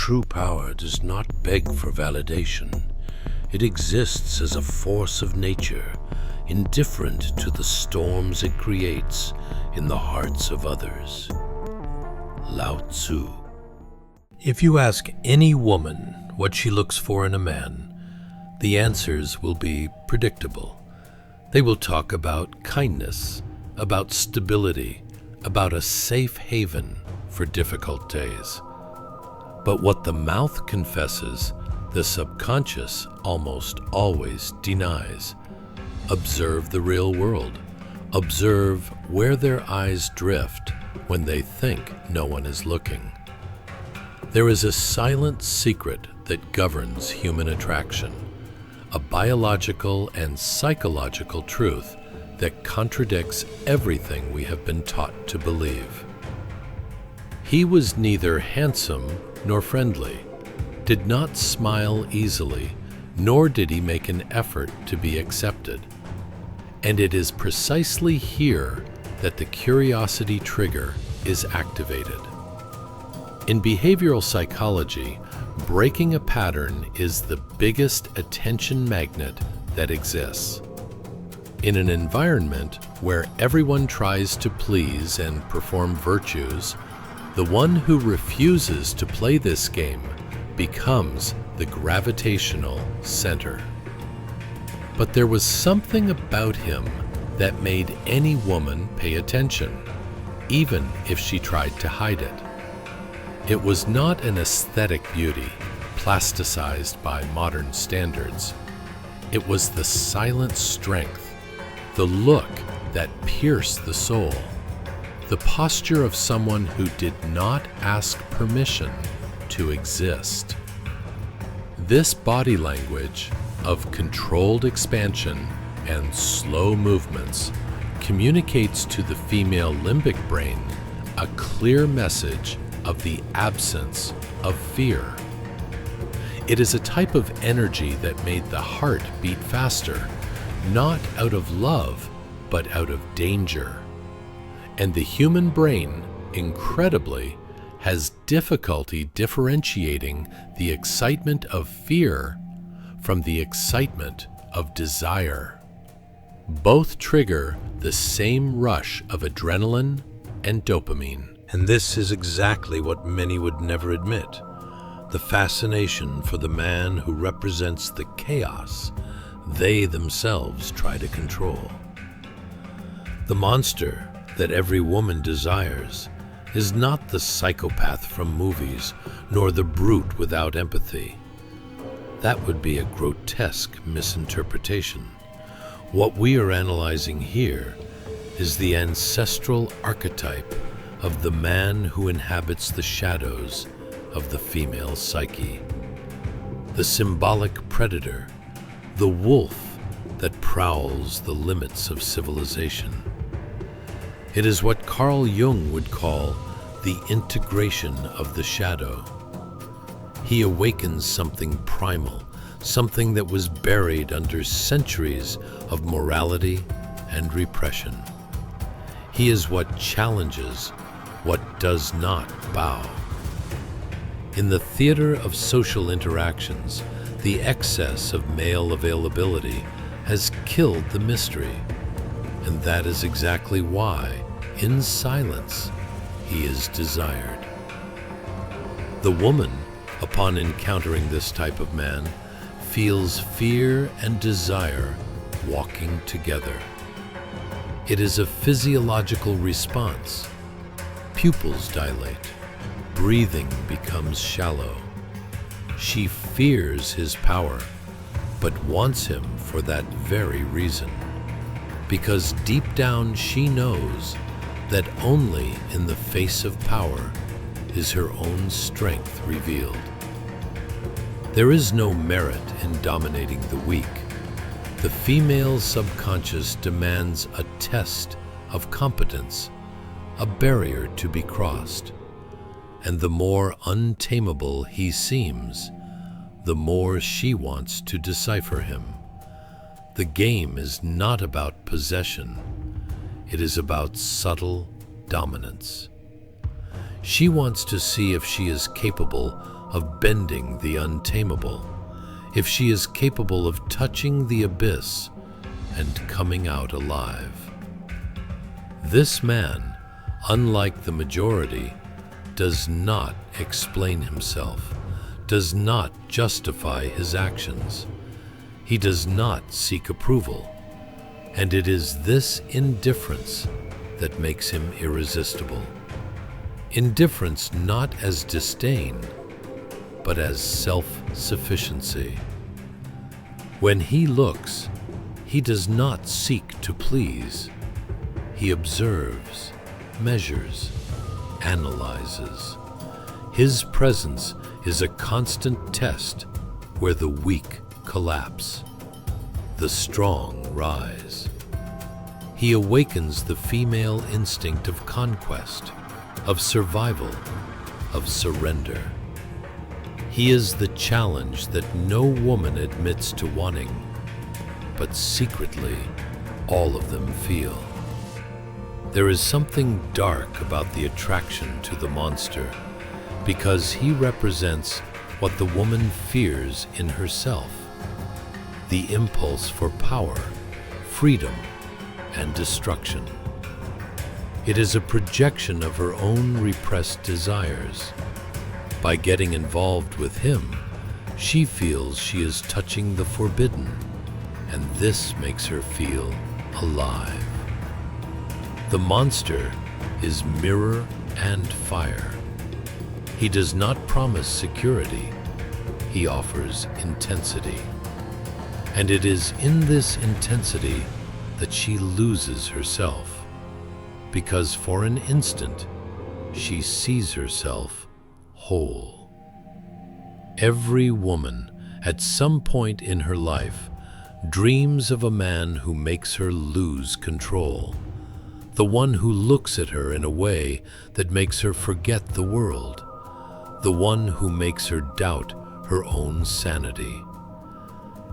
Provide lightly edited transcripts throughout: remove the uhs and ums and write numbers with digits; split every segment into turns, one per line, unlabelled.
true power does not beg for validation. It exists as a force of nature, indifferent to the storms it creates in the hearts of others. Lao Tzu. If you ask any woman what she looks for in a man, the answers will be predictable. They will talk about kindness, about stability, about a safe haven for difficult days. But what the mouth confesses, the subconscious almost always denies. Observe the real world. Observe where their eyes drift when they think no one is looking. There is a silent secret that governs human attraction, a biological and psychological truth that contradicts everything we have been taught to believe. He was neither handsome nor friendly, did not smile easily, nor did he make an effort to be accepted. And it is precisely here that the curiosity trigger is activated. In behavioral psychology, breaking a pattern is the biggest attention magnet that exists. In an environment where everyone tries to please and perform virtues, the one who refuses to play this game becomes the gravitational center. But there was something about him that made any woman pay attention, even if she tried to hide it. It was not an aesthetic beauty, plasticized by modern standards. It was the silent strength, the look that pierced the soul, the posture of someone who did not ask permission to exist. This body language of controlled expansion and slow movements communicates to the female limbic brain a clear message of the absence of fear. It is a type of energy that made the heart beat faster, not out of love, but out of danger. And the human brain, incredibly, has difficulty differentiating the excitement of fear from the excitement of desire. Both trigger the same rush of adrenaline and dopamine. And this is exactly what many would never admit: the fascination for the man who represents the chaos they themselves try to control. The monster that every woman desires is not the psychopath from movies, nor the brute without empathy. That would be a grotesque misinterpretation. What we are analyzing here is the ancestral archetype of the man who inhabits the shadows of the female psyche. The symbolic predator, the wolf that prowls the limits of civilization. It is what Carl Jung would call the integration of the shadow. He awakens something primal, something that was buried under centuries of morality and repression. He is what challenges what does not bow. In the theater of social interactions, the excess of male availability has killed the mystery. And that is exactly why, in silence, he is desired. The woman, upon encountering this type of man, feels fear and desire walking together. It is a physiological response. Pupils dilate, breathing becomes shallow. She fears his power, but wants him for that very reason. Because deep down she knows that only in the face of power is her own strength revealed. There is no merit in dominating the weak. The female subconscious demands a test of competence, a barrier to be crossed. And the more untamable he seems, the more she wants to decipher him. The game is not about possession. It is about subtle dominance. She wants to see if she is capable of bending the untamable, if she is capable of touching the abyss and coming out alive. This man, unlike the majority, does not explain himself, does not justify his actions. He does not seek approval, and it is this indifference that makes him irresistible. Indifference not as disdain, but as self-sufficiency. When he looks, he does not seek to please. He observes, measures, analyzes. His presence is a constant test where the weak collapse, the strong rise. He awakens the female instinct of conquest, of survival, of surrender. He is the challenge that no woman admits to wanting, but secretly all of them feel. There is something dark about the attraction to the monster, because he represents what the woman fears in herself: the impulse for power, freedom, and destruction. It is a projection of her own repressed desires. By getting involved with him, she feels she is touching the forbidden, and this makes her feel alive. The monster is mirror and fire. He does not promise security, he offers intensity. And it is in this intensity that she loses herself, because for an instant she sees herself whole. Every woman, at some point in her life, dreams of a man who makes her lose control, the one who looks at her in a way that makes her forget the world, the one who makes her doubt her own sanity.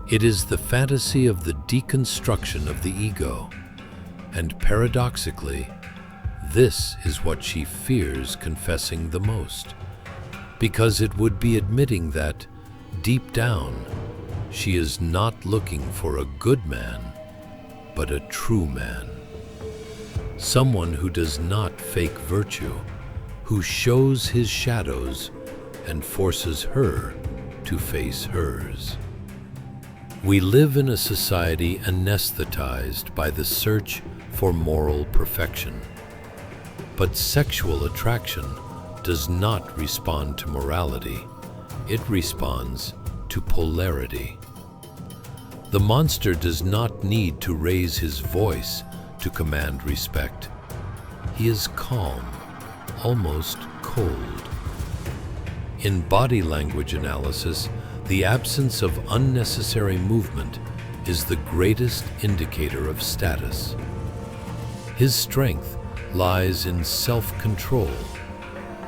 It is the fantasy of the deconstruction of the ego, and paradoxically, this is what she fears confessing the most, because it would be admitting that, deep down, she is not looking for a good man, but a true man. Someone who does not fake virtue, who shows his shadows and forces her to face hers. We live in a society anesthetized by the search for moral perfection. But sexual attraction does not respond to morality. It responds to polarity. The monster does not need to raise his voice to command respect. He is calm, almost cold. In body language analysis, the absence of unnecessary movement is the greatest indicator of status. His strength lies in self-control,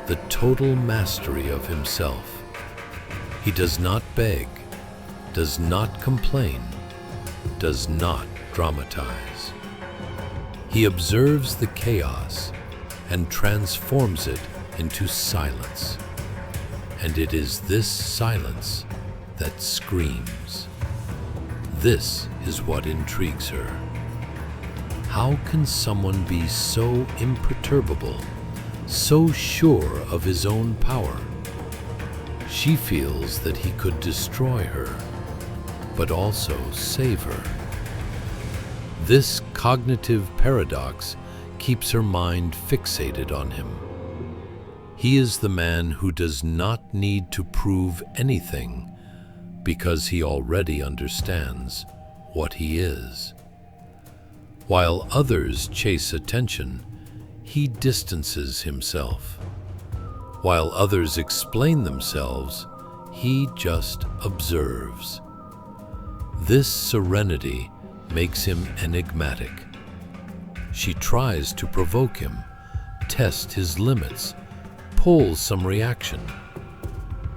the total mastery of himself. He does not beg, does not complain, does not dramatize. He observes the chaos and transforms it into silence. And it is this silence that screams. This is what intrigues her. How can someone be so imperturbable, so sure of his own power? She feels that he could destroy her, but also save her. This cognitive paradox keeps her mind fixated on him. He is the man who does not need to prove anything because he already understands what he is. While others chase attention, he distances himself. While others explain themselves, he just observes. This serenity makes him enigmatic. She tries to provoke him, test his limits, pull some reaction.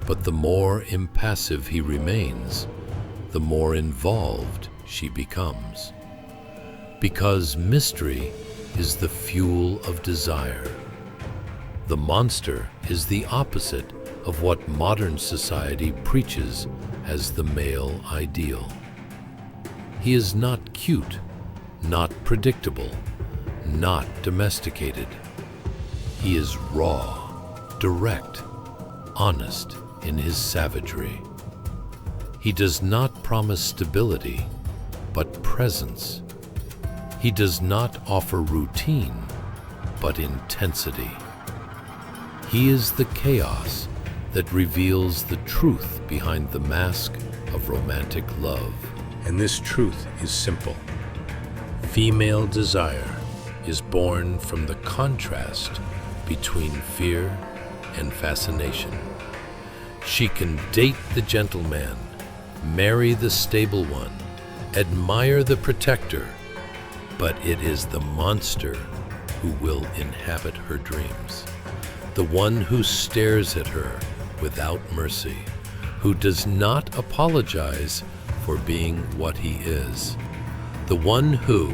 But the more impassive he remains, the more involved she becomes. Because mystery is the fuel of desire. The monster is the opposite of what modern society preaches as the male ideal. He is not cute, not predictable, not domesticated. He is raw, direct, honest in his savagery. He does not promise stability, but presence. He does not offer routine, but intensity. He is the chaos that reveals the truth behind the mask of romantic love. And this truth is simple. Female desire is born from the contrast between fear and fascination. She can date the gentleman, marry the stable one, admire the protector, but it is the monster who will inhabit her dreams. The one who stares at her without mercy, who does not apologize for being what he is. The one who,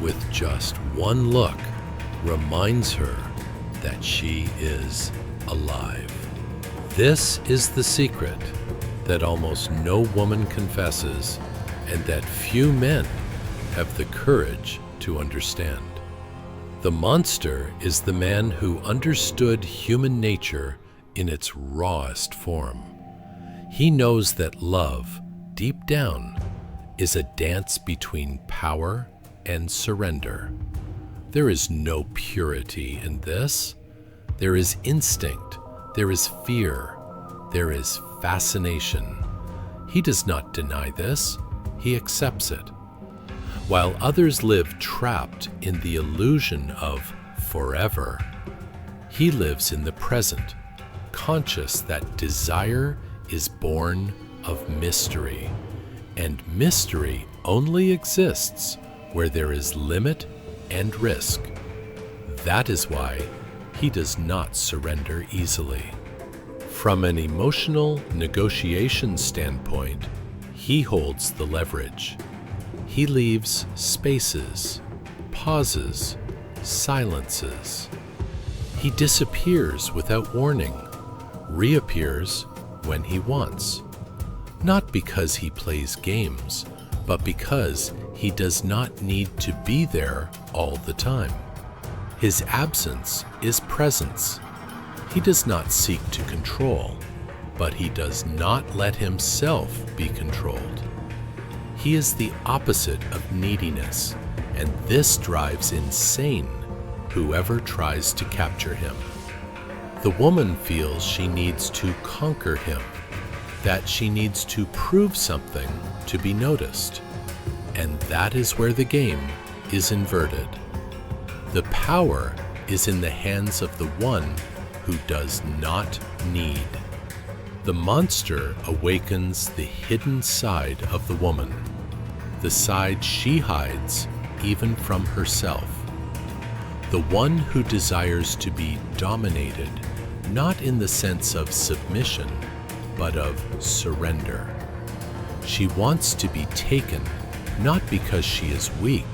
with just one look, reminds her that she is alive. This is the secret that almost no woman confesses, and that few men have the courage to understand. The monster is the man who understood human nature in its rawest form. He knows that love, deep down, is a dance between power and surrender. There is no purity in this. There is instinct, there is fear, there is fascination. He does not deny this, he accepts it. While others live trapped in the illusion of forever, he lives in the present, conscious that desire is born of mystery, and mystery only exists where there is limit and risk. That is why he does not surrender easily. From an emotional negotiation standpoint, he holds the leverage. He leaves spaces, pauses, silences. He disappears without warning, reappears when he wants. Not because he plays games, but because he does not need to be there all the time. His absence is presence. He does not seek to control, but he does not let himself be controlled. He is the opposite of neediness, and this drives insane whoever tries to capture him. The woman feels she needs to conquer him, that she needs to prove something to be noticed, and that is where the game is inverted. The power is in the hands of the one who does not need. The monster awakens the hidden side of the woman, the side she hides even from herself. The one who desires to be dominated, not in the sense of submission, but of surrender. She wants to be taken, not because she is weak,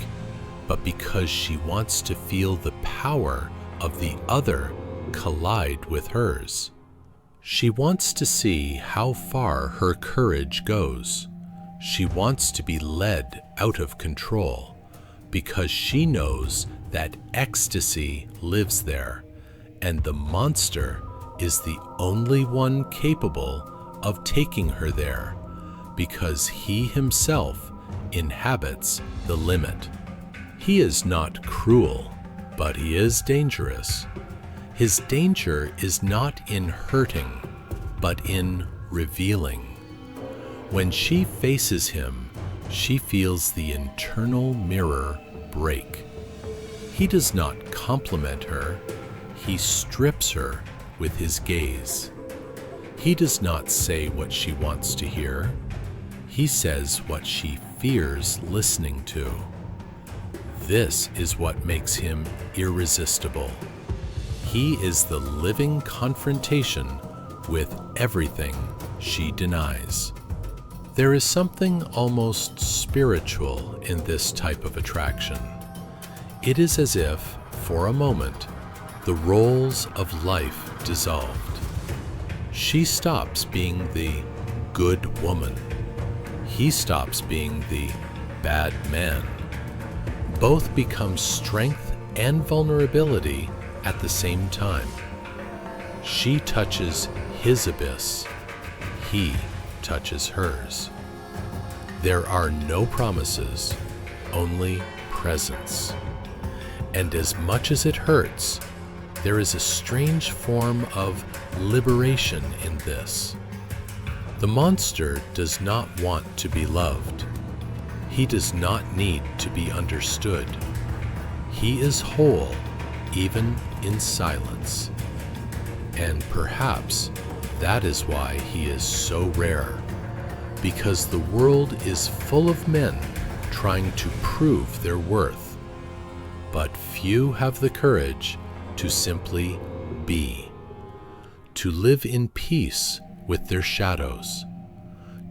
but because she wants to feel the power of the other collide with hers. She wants to see how far her courage goes. She wants to be led out of control because she knows that ecstasy lives there, and the monster is the only one capable of taking her there because he himself inhabits the limit. He is not cruel, but he is dangerous. His danger is not in hurting, but in revealing. When she faces him, she feels the internal mirror break. He does not compliment her, he strips her with his gaze. He does not say what she wants to hear, he says what she fears listening to. This is what makes him irresistible. He is the living confrontation with everything she denies. There is something almost spiritual in this type of attraction. It is as if, for a moment, the roles of life dissolved.
She stops being the good woman. He stops being the bad man. Both become strength and vulnerability at the same time. She touches his abyss. He touches hers. There are no promises, only presence. And as much as it hurts, there is a strange form of liberation in this. The monster does not want to be loved. He does not need to be understood. He is whole, even in silence. And perhaps that is why he is so rare, because the world is full of men trying to prove their worth, but few have the courage to simply be, to live in peace with their shadows,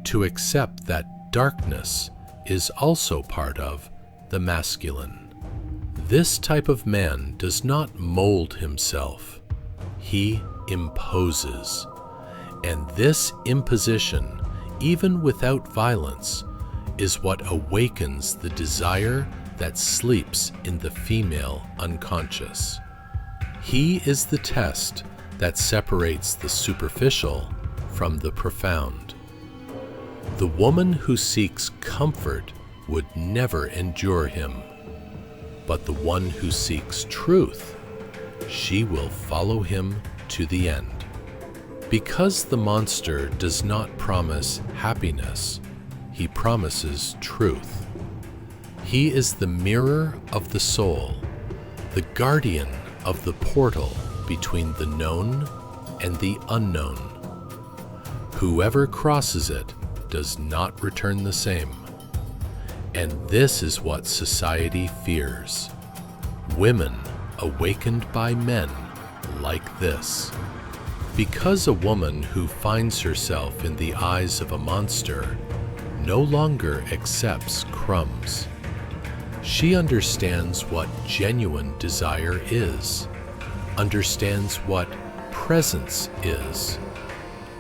to accept that darkness is also part of the masculine. This type of man does not mold himself, he imposes. And this imposition, even without violence, is what awakens the desire that sleeps in the female unconscious. He is the test that separates the superficial from the profound. The woman who seeks comfort would never endure him, but the one who seeks truth, she will follow him to the end. Because the monster does not promise happiness, he promises truth. He is the mirror of the soul, the guardian of the portal between the known and the unknown. Whoever crosses it does not return the same. And this is what society fears. Women awakened by men like this. Because a woman who finds herself in the eyes of a monster no longer accepts crumbs. She understands what genuine desire is, understands what presence is,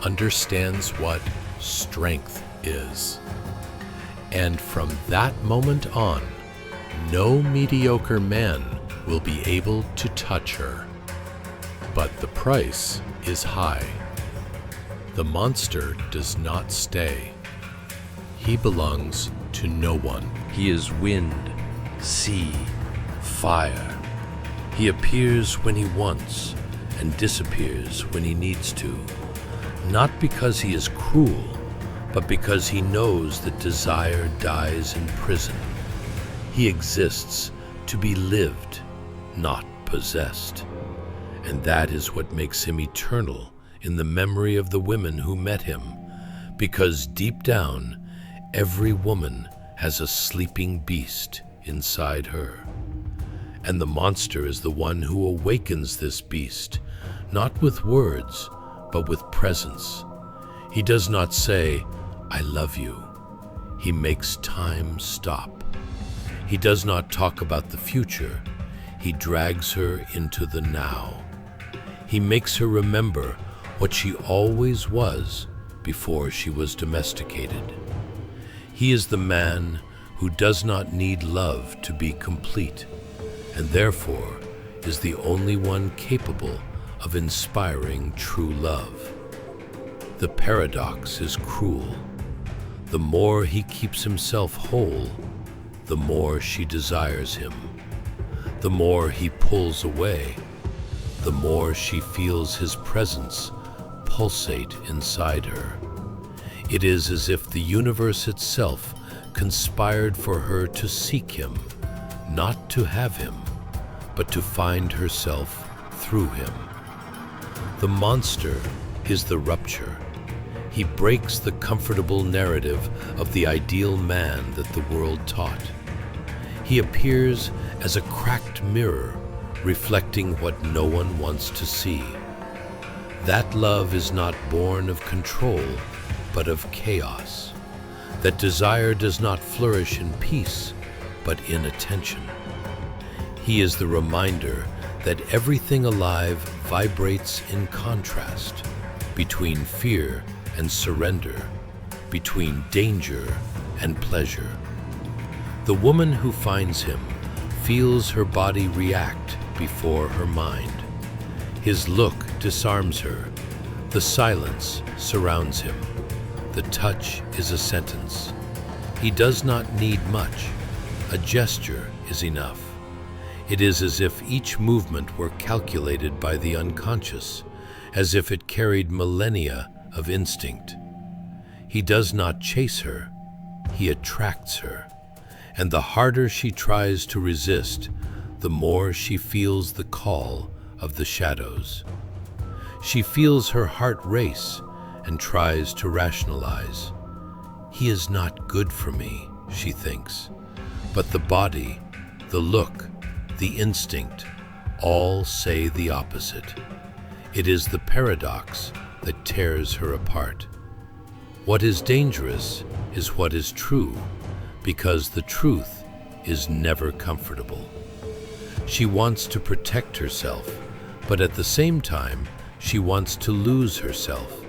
understands what strength is. And from that moment on, no mediocre man will be able to touch her. But the price is high. The monster does not stay. He belongs to no one.
He is wind, sea, fire. He appears when he wants and disappears when he needs to, not because he is cruel, but because he knows that desire dies in prison. He exists to be lived, not possessed. And that is what makes him eternal in the memory of the women who met him, because deep down, every woman has a sleeping beast inside her. And the monster is the one who awakens this beast, not with words, but with presence. He does not say, "I love you." He makes time stop. He does not talk about the future. He drags her into the now. He makes her remember what she always was before she was domesticated. He is the man who does not need love to be complete, and therefore is the only one capable of inspiring true love. The paradox is cruel. The more he keeps himself whole, the more she desires him. The more he pulls away, the more she feels his presence pulsate inside her. It is as if the universe itself conspired for her to seek him, not to have him, but to find herself through him. The monster is the rupture. He breaks the comfortable narrative of the ideal man that the world taught. He appears as a cracked mirror, reflecting what no one wants to see. That love is not born of control, but of chaos. That desire does not flourish in peace, but in attention. He is the reminder that everything alive vibrates in contrast, between fear and surrender, between danger and pleasure. The woman who finds him feels her body react before her mind. His look disarms her. The silence surrounds him. The touch is a sentence. He does not need much. A gesture is enough. It is as if each movement were calculated by the unconscious, as if it carried millennia of instinct. He does not chase her, he attracts her, and the harder she tries to resist, the more she feels the call of the shadows. She feels her heart race and tries to rationalize. He is not good for me, she thinks, but the body, the look, the instinct, all say the opposite. It is the paradox that tears her apart. What is dangerous is what is true, because the truth is never comfortable. She wants to protect herself, but at the same time, she wants to lose herself.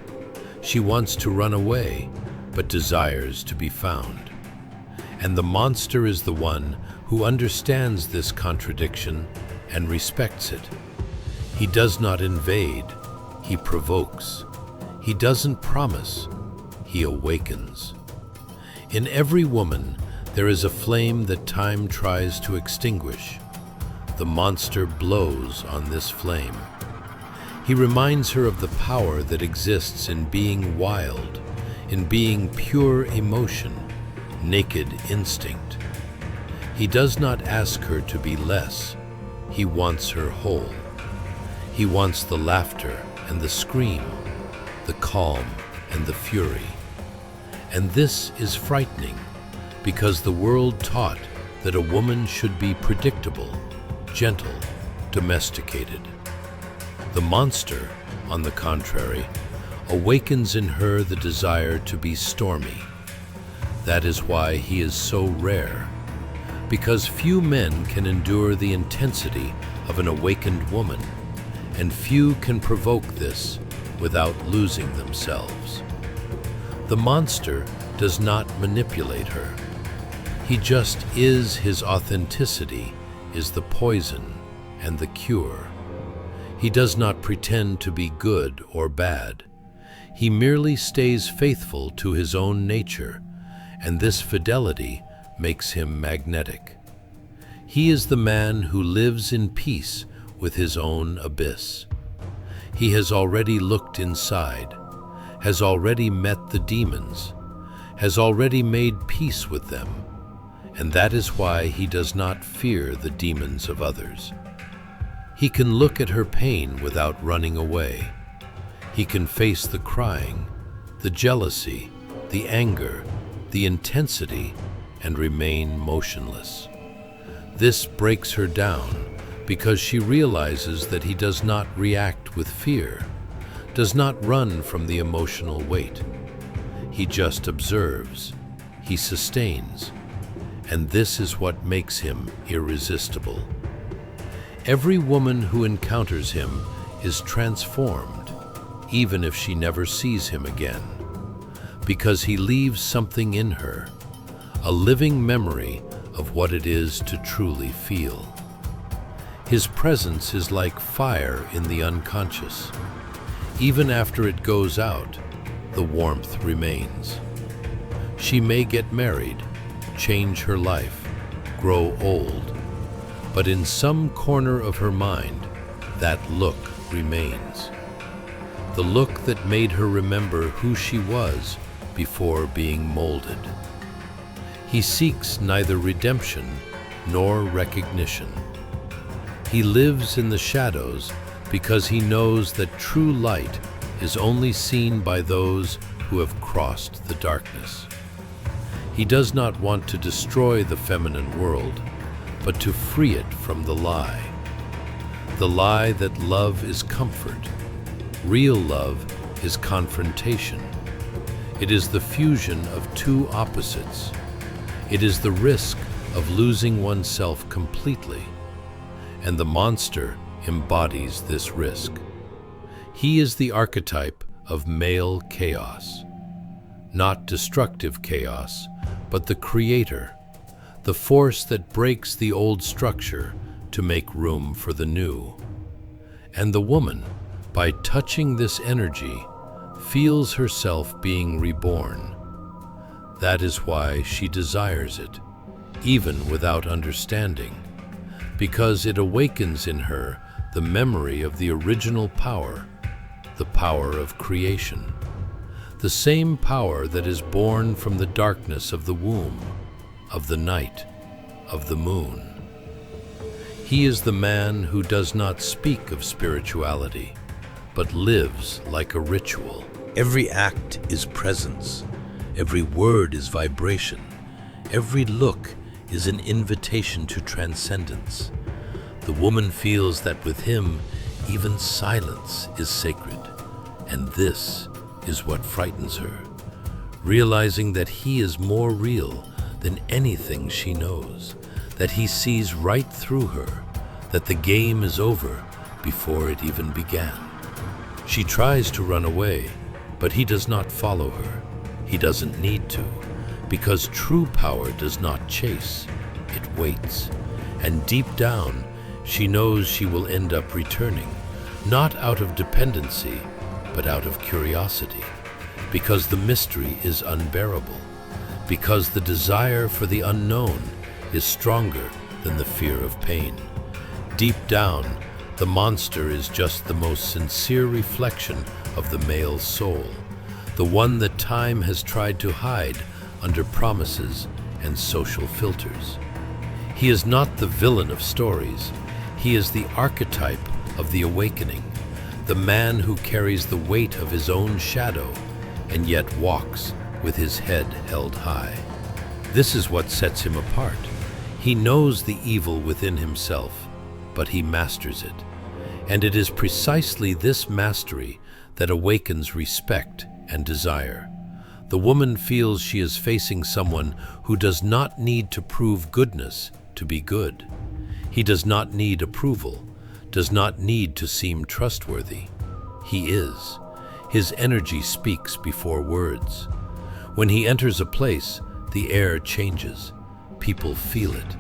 She wants to run away, but desires to be found. And the monster is the one who understands this contradiction and respects it. He does not invade, he provokes. He doesn't promise, he awakens. In every woman, there is a flame that time tries to extinguish. The monster blows on this flame. He reminds her of the power that exists in being wild, in being pure emotion, naked instinct. He does not ask her to be less. He wants her whole. He wants the laughter and the scream, the calm and the fury. And this is frightening, because the world taught that a woman should be predictable, gentle, domesticated. The monster, on the contrary, awakens in her the desire to be stormy. That is why he is so rare, because few men can endure the intensity of an awakened woman, and few can provoke this without losing themselves. The monster does not manipulate her. He just is. His authenticity is the poison and the cure. He does not pretend to be good or bad. He merely stays faithful to his own nature, and this fidelity makes him magnetic. He is the man who lives in peace with his own abyss. He has already looked inside, has already met the demons, has already made peace with them, and that is why he does not fear the demons of others. He can look at her pain without running away. He can face the crying, the jealousy, the anger, the intensity, and remain motionless. This breaks her down because she realizes that he does not react with fear, does not run from the emotional weight. He just observes, he sustains, and this is what makes him irresistible. Every woman who encounters him is transformed, even if she never sees him again, because he leaves something in her, a living memory of what it is to truly feel. His presence is like fire in the unconscious. Even after it goes out, the warmth remains. She may get married, change her life, grow old, but in some corner of her mind, that look remains. The look that made her remember who she was before being molded. He seeks neither redemption nor recognition. He lives in the shadows because he knows that true light is only seen by those who have crossed the darkness. He does not want to destroy the feminine world, but to free it from the lie that love is comfort. Real love is confrontation. It is the fusion of two opposites. It is the risk of losing oneself completely, and the monster embodies this risk. He is the archetype of male chaos. Not destructive chaos, but the creator, the force that breaks the old structure to make room for the new. And the woman, by touching this energy, feels herself being reborn. That is why she desires it, even without understanding, because it awakens in her the memory of the original power, the power of creation, the same power that is born from the darkness of the womb, of the night, of the moon. He is the man who does not speak of spirituality, but lives like a ritual.
Every act is presence. Every word is vibration. Every look is an invitation to transcendence. The woman feels that with him, even silence is sacred. And this is what frightens her, realizing that he is more real than anything she knows, that he sees right through her, that the game is over before it even began. She tries to run away, but he does not follow her. He doesn't need to, because true power does not chase, it waits. And deep down, she knows she will end up returning, not out of dependency, but out of curiosity, because the mystery is unbearable, because the desire for the unknown is stronger than the fear of pain. Deep down, the monster is just the most sincere reflection of the male's soul, the one that time has tried to hide under promises and social filters. He is not the villain of stories. He is the archetype of the awakening, the man who carries the weight of his own shadow and yet walks with his head held high. This is what sets him apart. He knows the evil within himself, but he masters it. And it is precisely this mastery that awakens respect and desire. The woman feels she is facing someone who does not need to prove goodness to be good. He does not need approval, does not need to seem trustworthy. He is. His energy speaks before words. When he enters a place, the air changes. People feel it.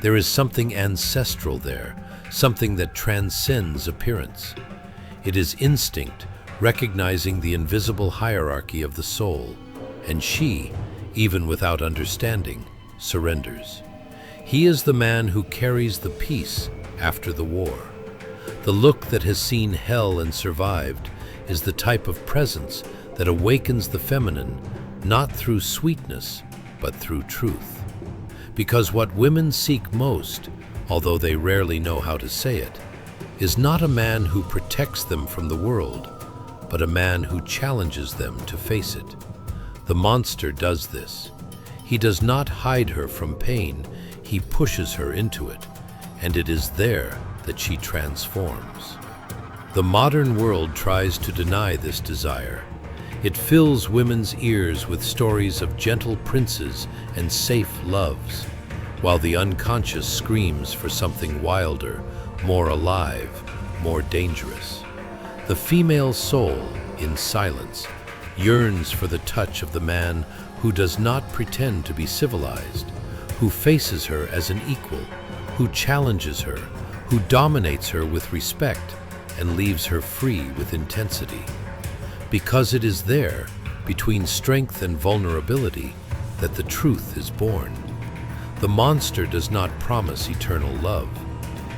There is something ancestral there, something that transcends appearance. It is instinct, recognizing the invisible hierarchy of the soul, and she, even without understanding, surrenders. He is the man who carries the peace after the war. The look that has seen hell and survived is the type of presence that awakens the feminine, not through sweetness, but through truth. Because what women seek most, although they rarely know how to say it, is not a man who protects them from the world, but a man who challenges them to face it. The monster does this. He does not hide her from pain, he pushes her into it, and it is there that she transforms. The modern world tries to deny this desire. It fills women's ears with stories of gentle princes and safe loves, while the unconscious screams for something wilder, more alive, more dangerous. The female soul, in silence, yearns for the touch of the man who does not pretend to be civilized, who faces her as an equal, who challenges her, who dominates her with respect and leaves her free with intensity. Because it is there, between strength and vulnerability, that the truth is born. The monster does not promise eternal love.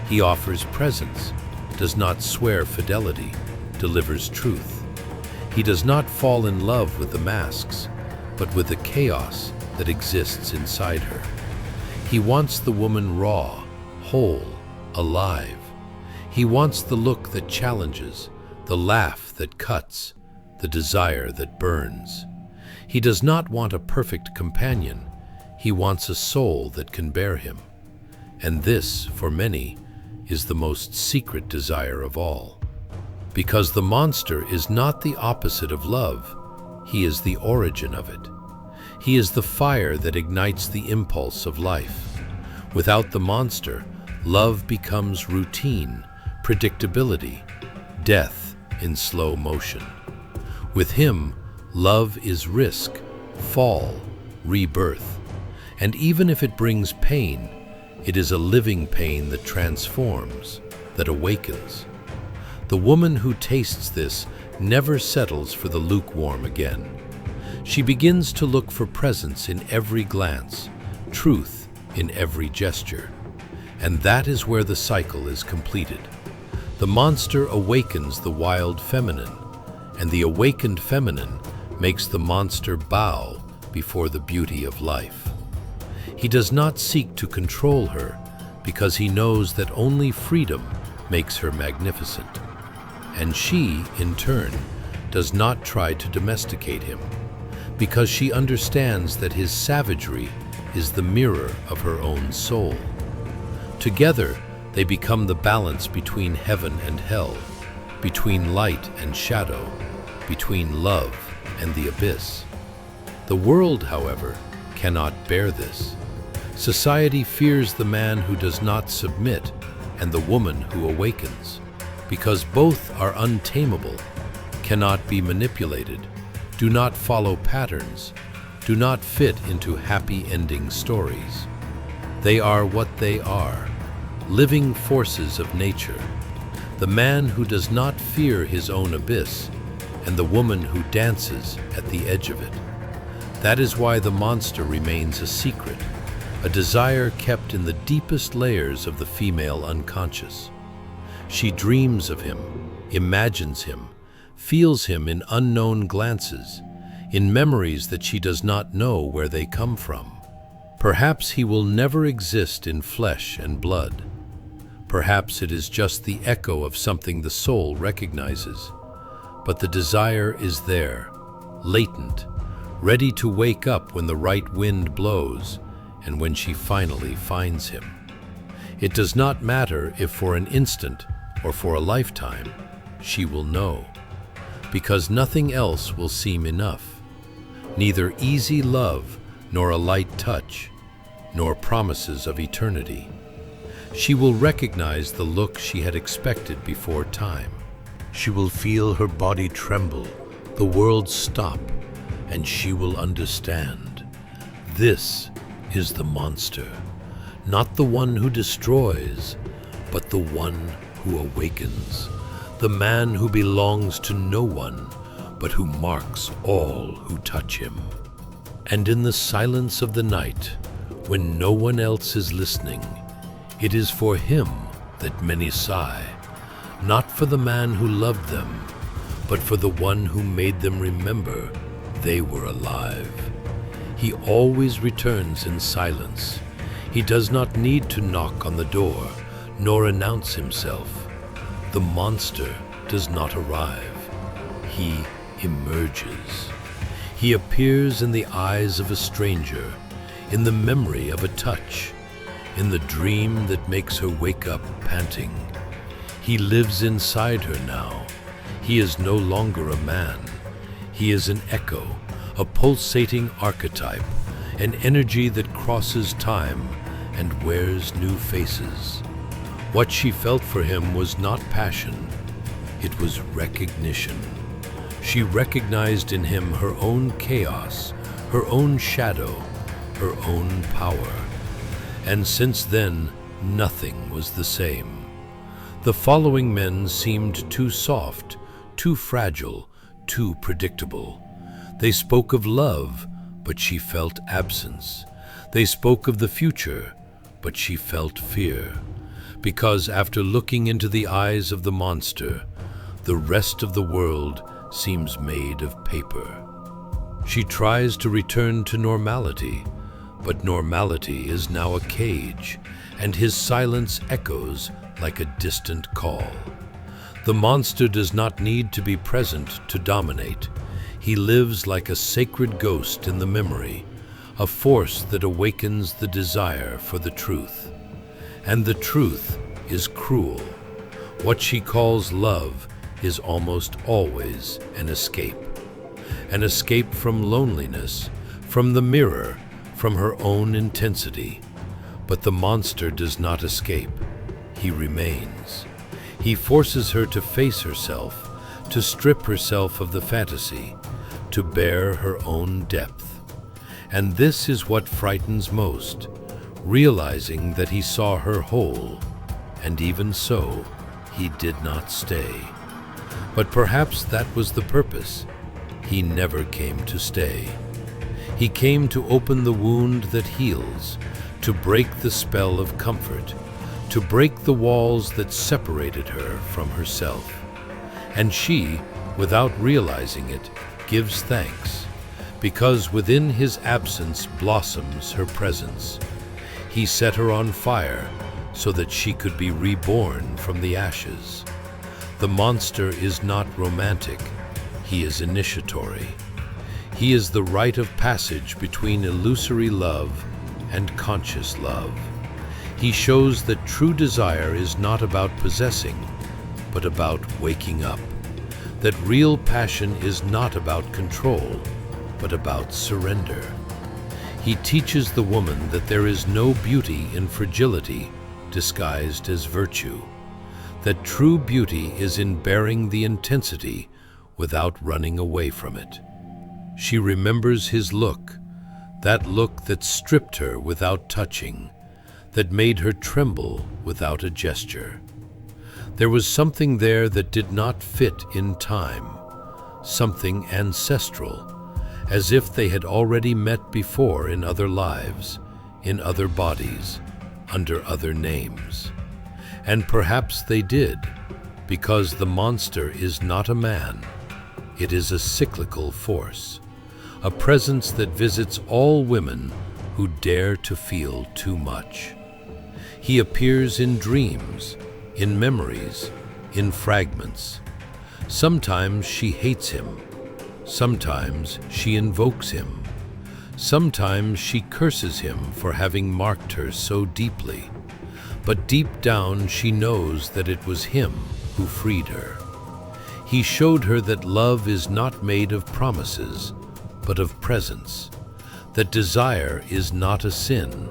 He offers presence, does not swear fidelity, delivers truth. He does not fall in love with the masks, but with the chaos that exists inside her. He wants the woman raw, whole, alive. He wants the look that challenges, the laugh that cuts, the desire that burns. He does not want a perfect companion. He wants a soul that can bear him. And this, for many, is the most secret desire of all. Because the monster is not the opposite of love, he is the origin of it. He is the fire that ignites the impulse of life. Without the monster, love becomes routine, predictability, death in slow motion. With him, love is risk, fall, rebirth. And even if it brings pain, it is a living pain that transforms, that awakens. The woman who tastes this never settles for the lukewarm again. She begins to look for presence in every glance, truth in every gesture. And that is where the cycle is completed. The monster awakens the wild feminine, and the awakened feminine makes the monster bow before the beauty of life. He does not seek to control her because he knows that only freedom makes her magnificent. And she, in turn, does not try to domesticate him because she understands that his savagery is the mirror of her own soul. Together, they become the balance between heaven and hell, between light and shadow, between love and the abyss. The world, however, cannot bear this. Society fears the man who does not submit and the woman who awakens, because both are untamable, cannot be manipulated, do not follow patterns, do not fit into happy-ending stories. They are what they are, living forces of nature. The man who does not fear his own abyss, and the woman who dances at the edge of it. That is why the monster remains a secret, a desire kept in the deepest layers of the female unconscious. She dreams of him, imagines him, feels him in unknown glances, in memories that she does not know where they come from. Perhaps he will never exist in flesh and blood. Perhaps it is just the echo of something the soul recognizes. But the desire is there, latent, ready to wake up when the right wind blows and when she finally finds him. It does not matter if for an instant or for a lifetime, she will know, because nothing else will seem enough. Neither easy love, nor a light touch, nor promises of eternity. She will recognize the look she had expected before time. She will feel her body tremble, the world stop, and she will understand. This is the monster, not the one who destroys, but the one who awakens, the man who belongs to no one, but who marks all who touch him. And in the silence of the night, when no one else is listening, it is for him that many sigh, not for the man who loved them, but for the one who made them remember they were alive. He always returns in silence. He does not need to knock on the door, nor announce himself. The monster does not arrive. He emerges. He appears in the eyes of a stranger, in the memory of a touch, in the dream that makes her wake up panting. He lives inside her now. He is no longer a man. He is an echo, a pulsating archetype, an energy that crosses time and wears new faces. What she felt for him was not passion, it was recognition. She recognized in him her own chaos, her own shadow, her own power. And since then, nothing was the same. The following men seemed too soft, too fragile, too predictable. They spoke of love, but she felt absence. They spoke of the future, but she felt fear. Because after looking into the eyes of the monster, the rest of the world seems made of paper. She tries to return to normality, but normality is now a cage, and his silence echoes like a distant call. The monster does not need to be present to dominate. He lives like a sacred ghost in the memory, a force that awakens the desire for the truth. And the truth is cruel. What she calls love is almost always an escape from loneliness, from the mirror, from her own intensity. But the monster does not escape. He remains. He forces her to face herself,
to strip herself of the fantasy, to bear her own depth. And this is what frightens most, realizing that he saw her whole, and even so, he did not stay. But perhaps that was the purpose. He never came to stay. He came to open the wound that heals, to break the spell of comfort, to break the walls that separated her from herself. And she, without realizing it, gives thanks, because within his absence blossoms her presence. He set her on fire so that she could be reborn from the ashes. The monster is not romantic, he is initiatory. He is the rite of passage between illusory love and conscious love. He shows that true desire is not about possessing, but about waking up. That real passion is not about control, but about surrender. He teaches the woman that there is no beauty in fragility disguised as virtue, that true beauty is in bearing the intensity without running away from it. She remembers his look, that look that stripped her without touching, that made her tremble without a gesture. There was something there that did not fit in time, something ancestral, as if they had already met before in other lives, in other bodies, under other names. And perhaps they did, because the monster is not a man. It is a cyclical force, a presence that visits all women who dare to feel too much. He appears in dreams, in memories, in fragments. Sometimes she hates him. Sometimes she invokes him. Sometimes she curses him for having marked her so deeply. But deep down she knows that it was him who freed her. He showed her that love is not made of promises, but of presence, that desire is not a sin,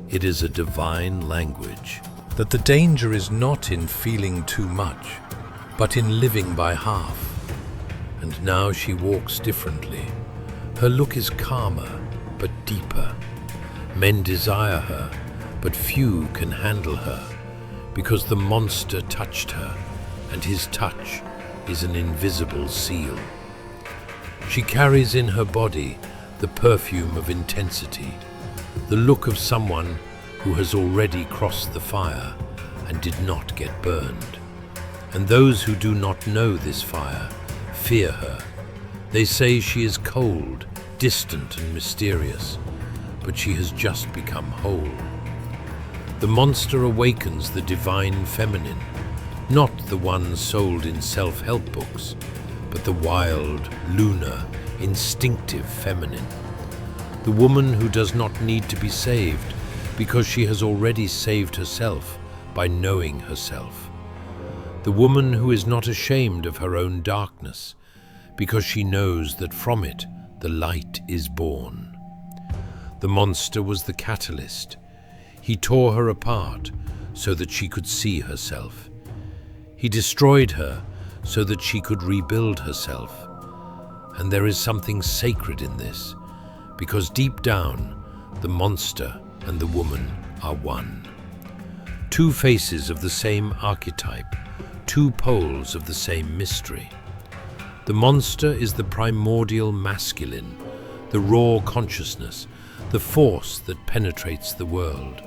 it is a divine language, that the danger is not in feeling too much, but in living by half. And now she walks differently. Her look is calmer, but deeper. Men desire her, but few can handle her, because the monster touched her, and his touch is an invisible seal. She carries in her body the perfume of intensity, the look of someone who has already crossed the fire and did not get burned. And those who do not know this fire fear her. They say she is cold, distant and mysterious, but she has just become whole. The monster awakens the divine feminine, not the one sold in self-help books, but the wild, lunar, instinctive feminine. The woman who does not need to be saved because she has already saved herself by knowing herself. The woman who is not ashamed of her own darkness because she knows that from it the light is born. The monster was the catalyst. He tore her apart so that she could see herself. He destroyed her so that she could rebuild herself. And there is something sacred in this, because deep down, the monster and the woman are one. Two faces of the same archetype, two poles of the same mystery. The monster is the primordial masculine, the raw consciousness, the force that penetrates the world.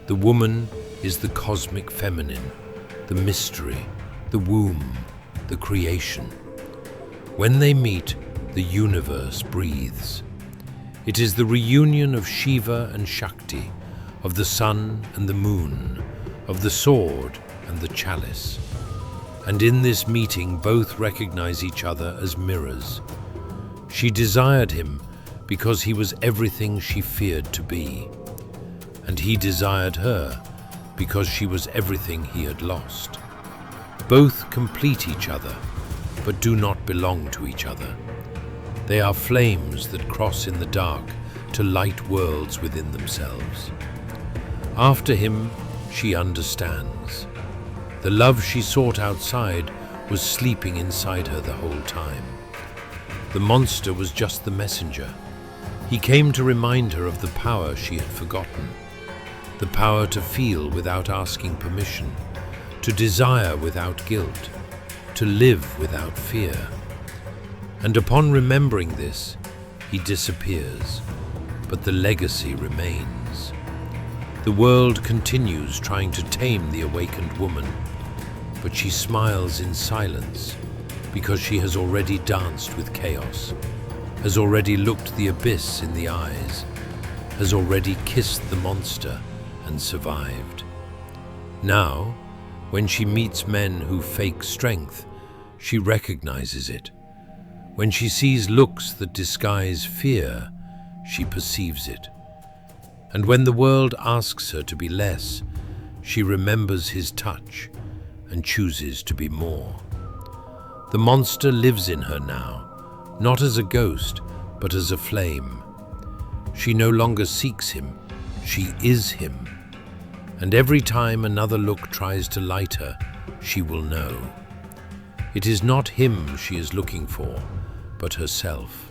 The woman is the cosmic feminine, the mystery, the womb, the creation. When they meet, the universe breathes. It is the reunion of Shiva and Shakti, of the sun and the moon, of the sword and the chalice. And in this meeting, both recognize each other as mirrors. She desired him because he was everything she feared to be. And he desired her because she was everything he had lost. Both complete each other, but do not belong to each other. They are flames that cross in the dark to light worlds within themselves. After him, she understands. The love she sought outside was sleeping inside her the whole time. The monster was just the messenger. He came to remind her of the power she had forgotten, the power to feel without asking permission, to desire without guilt, to live without fear. And upon remembering this, he disappears, but the legacy remains. The world continues trying to tame the awakened woman, but she smiles in silence because she has already danced with chaos, has already looked the abyss in the eyes, has already kissed the monster and survived. Now, when she meets men who fake strength, she recognizes it. When she sees looks that disguise fear, she perceives it. And when the world asks her to be less, she remembers his touch and chooses to be more. The monster lives in her now, not as a ghost, but as a flame. She no longer seeks him, she is him. And every time another look tries to light her, she will know. It is not him she is looking for, but herself.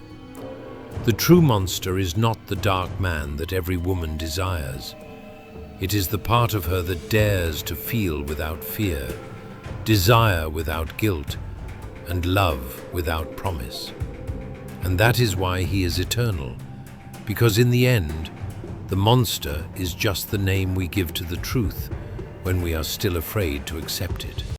The true monster is not the dark man that every woman desires. It is the part of her that dares to feel without fear, desire without guilt, and love without promise. And that is why he is eternal, because in the end, the monster is just the name we give to the truth when we are still afraid to accept it.